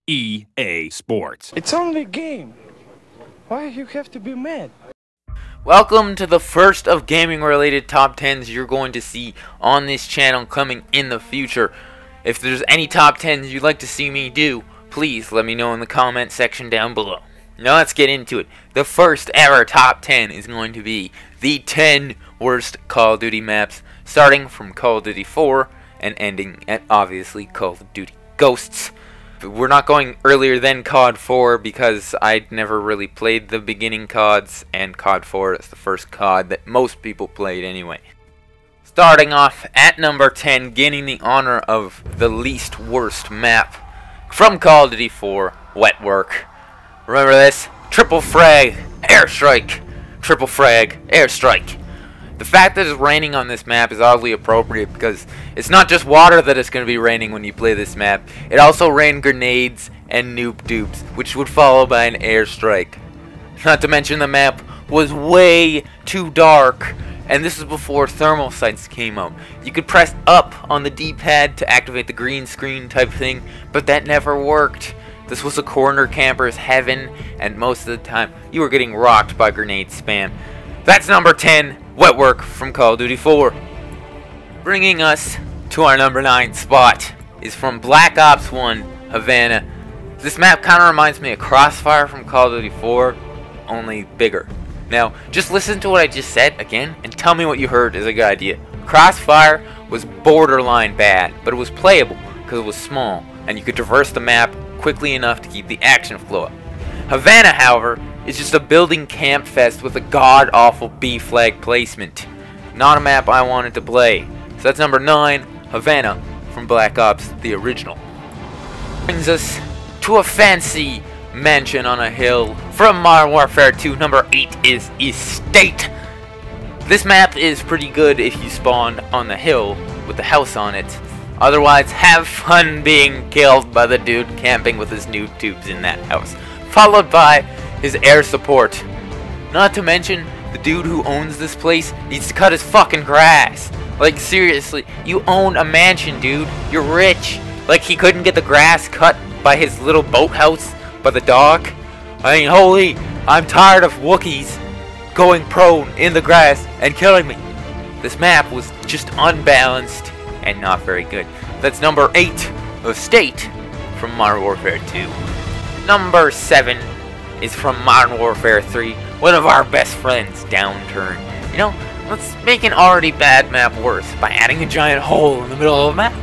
EA Sports. It's only a game. Why you have to be mad? Welcome to the first of gaming-related top 10s you're going to see on this channel coming in the future. If there's any top 10s you'd like to see me do, please let me know in the comment section down below. Now let's get into it. The first ever top 10 is going to be the 10 worst Call of Duty maps, starting from Call of Duty 4 and ending at, obviously, Call of Duty Ghosts. We're not going earlier than Cod4 because I'd never really played the beginning CODs, and Cod4 is the first COD that most people played anyway. Starting off at number 10, gaining the honor of the least worst map from Call of Duty 4, Wet Work. Remember this? Triple frag, airstrike. Triple frag, airstrike. The fact that it's raining on this map is oddly appropriate because it's not just water that is going to be raining when you play this map. It also rained grenades and noob dupes, which would follow by an airstrike. Not to mention the map was way too dark, and this is before thermal sights came out. You could press up on the D-pad to activate the green screen type thing, but that never worked. This was a corner camper's heaven, and most of the time you were getting rocked by grenade spam. That's number 10. Wet Work from Call of Duty 4. Bringing us to our number 9 spot is from Black Ops 1, Havana. This map kind of reminds me of Crossfire from Call of Duty 4, only bigger. Now, just listen to what I just said again and tell me what you heard is a good idea. Crossfire was borderline bad, but it was playable because it was small and you could traverse the map quickly enough to keep the action flow up. Havana, however, is just a building camp fest with a god-awful B flag placement. Not a map I wanted to play. So that's number 9, Havana, from Black Ops, the original. Brings us to a fancy mansion on a hill from Modern Warfare 2. Number 8 is Estate. This map is pretty good if you spawn on the hill with the house on it. Otherwise, have fun being killed by the dude camping with his noob tubes in that house. Followed by his air support. Not to mention, the dude who owns this place needs to cut his fucking grass. Like, seriously, you own a mansion, dude. You're rich. Like, he couldn't get the grass cut by his little boathouse by the dock. I mean, holy, I'm tired of Wookiees going prone in the grass and killing me. This map was just unbalanced and not very good. That's number 8, Estate, from Modern Warfare 2. Number 7 is from Modern Warfare 3, one of our best friends, Downturn. You know, let's make an already bad map worse by adding a giant hole in the middle of the map.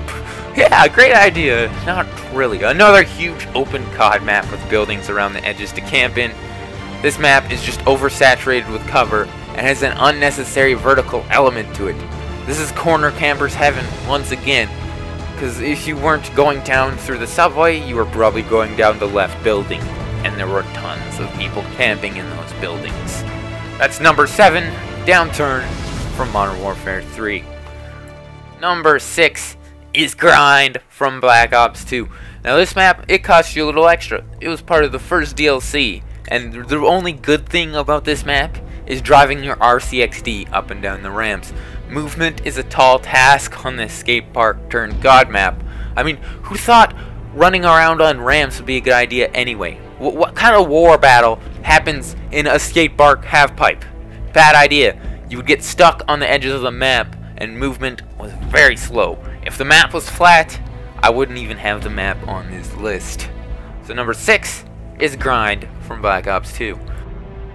Yeah, great idea. Not really. Another huge open COD map with buildings around the edges to camp in. This map is just oversaturated with cover and has an unnecessary vertical element to it. This is corner camper's heaven once again. Because if you weren't going down through the subway, you were probably going down the left building. And there were tons of people camping in those buildings. That's number 7, Downturn, from Modern Warfare 3. Number 6 is Grind from Black Ops 2. Now this map, it cost you a little extra. It was part of the first DLC. And the only good thing about this map is driving your RCXD up and down the ramps. Movement is a tall task on this skate park turned God map. I mean, who thought running around on ramps would be a good idea anyway? What kind of war battle happens in a skate park half-pipe? Bad idea. You would get stuck on the edges of the map, and movement was very slow. If the map was flat, I wouldn't even have the map on this list. So number 6 is Grind from Black Ops 2.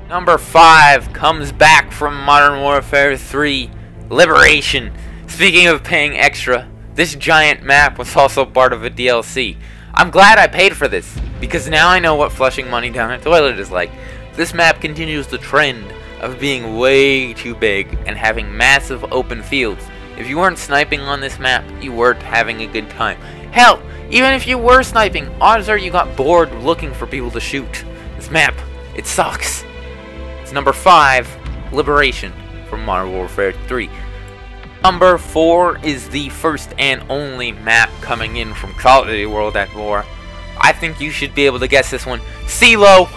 Number 5 comes back from Modern Warfare 3, Liberation. Speaking of paying extra, this giant map was also part of a DLC. I'm glad I paid for this, because now I know what flushing money down a toilet is like. This map continues the trend of being way too big and having massive open fields. If you weren't sniping on this map, you weren't having a good time. Hell, even if you were sniping, odds are you got bored looking for people to shoot. This map, it sucks. It's number 5, Liberation, from Modern Warfare 3. Number 4 is the first and only map coming in from Call of Duty World at War. I think you should be able to guess this one. CeeLo!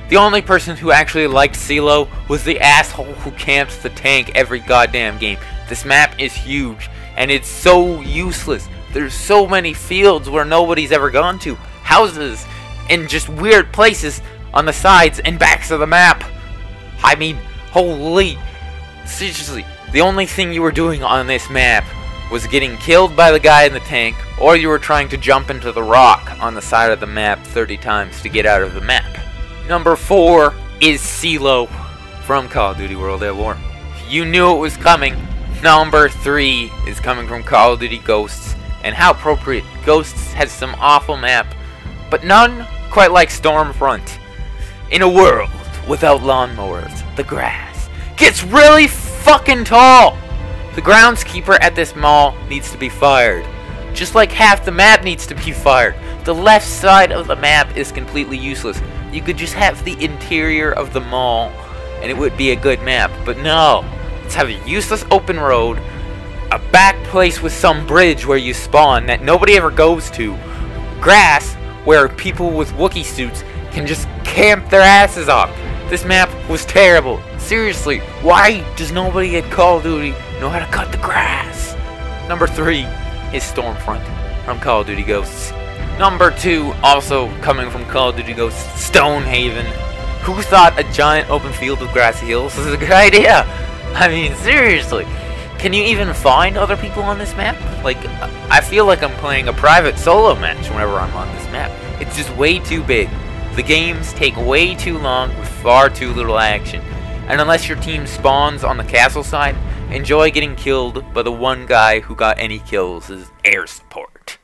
The only person who actually liked CeeLo was the asshole who camps the tank every goddamn game. This map is huge, and it's so useless. There's so many fields where nobody's ever gone to. houses and just weird places on the sides and backs of the map. I mean, holy, seriously, the only thing you were doing on this map was getting killed by the guy in the tank, or you were trying to jump into the rock on the side of the map 30 times to get out of the map. Number 4 is CeeLo from Call of Duty World at War. You knew it was coming. Number 3 is coming from Call of Duty Ghosts, and how appropriate. Ghosts has some awful map, but none quite like Stormfront. In a world without lawnmowers, the grass gets really fucking tall. The groundskeeper at this mall needs to be fired. Just like half the map needs to be fired. The left side of the map is completely useless. You could just have the interior of the mall and it would be a good map. But no, let's have a useless open road, a back place with some bridge where you spawn that nobody ever goes to, grass where people with Wookiee suits can just camp their asses off. This map was terrible. Seriously, why does nobody at Call of Duty know how to cut the grass? Number 3 is Stormfront from Call of Duty Ghosts. Number 2, also coming from Call of Duty Ghosts, Stonehaven. Who thought a giant open field with grassy hills was a good idea? I mean, seriously. Can you even find other people on this map? Like, I feel like I'm playing a private solo match whenever I'm on this map. It's just way too big. The games take way too long with far too little action. And unless your team spawns on the castle side, enjoy getting killed by the one guy who got any kills as air support.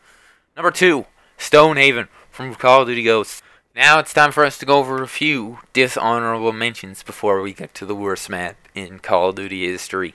Number 2, Stonehaven from Call of Duty Ghosts. Now it's time for us to go over a few dishonorable mentions before we get to the worst map in Call of Duty history.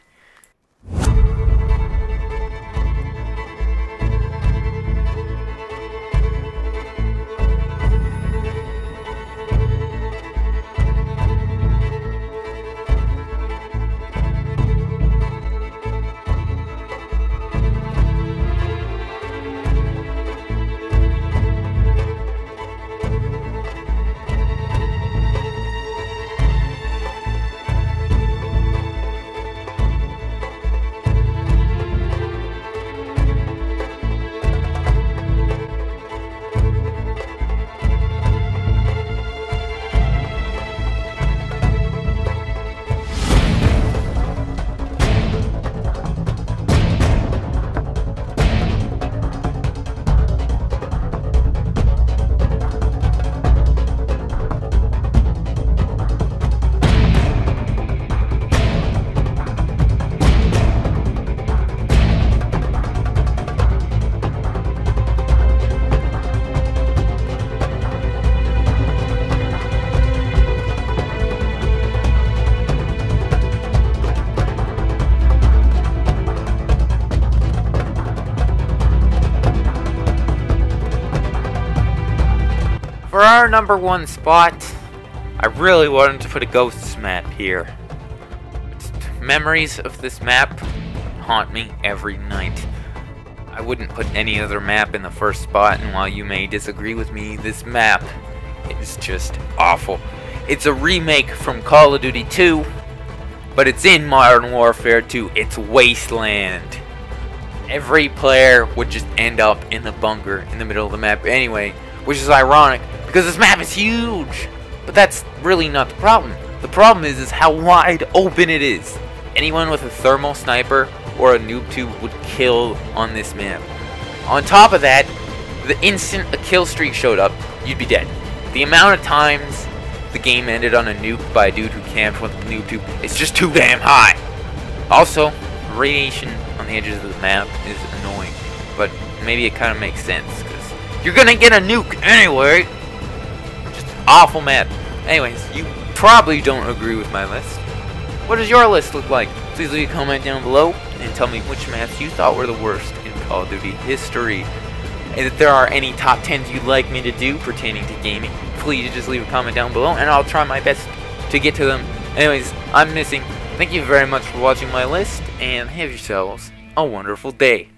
For our number 1 spot, I really wanted to put a Ghosts map here. Memories of this map haunt me every night. I wouldn't put any other map in the first spot, and while you may disagree with me, this map is just awful. It's a remake from Call of Duty 2, but it's in Modern Warfare 2. It's Wasteland. Every player would just end up in the bunker in the middle of the map anyway, which is ironic because this map is huge. But that's really not the problem. The problem is how wide open it is. Anyone with a thermal sniper or a noob tube would kill on this map. On top of that, the instant a kill streak showed up, you'd be dead. The amount of times the game ended on a nuke by a dude who camped with a noob tube is just too damn high. Also, radiation on the edges of the map is annoying, but maybe it kind of makes sense because you're gonna get a nuke anyway. Just awful map. Anyways, you probably don't agree with my list. What does your list look like? Please leave a comment down below and tell me which maps you thought were the worst in Call of Duty history. And if there are any top 10s you'd like me to do pertaining to gaming, please just leave a comment down below and I'll try my best to get to them. Anyways, I'm missing. Thank you very much for watching my list and have yourselves a wonderful day.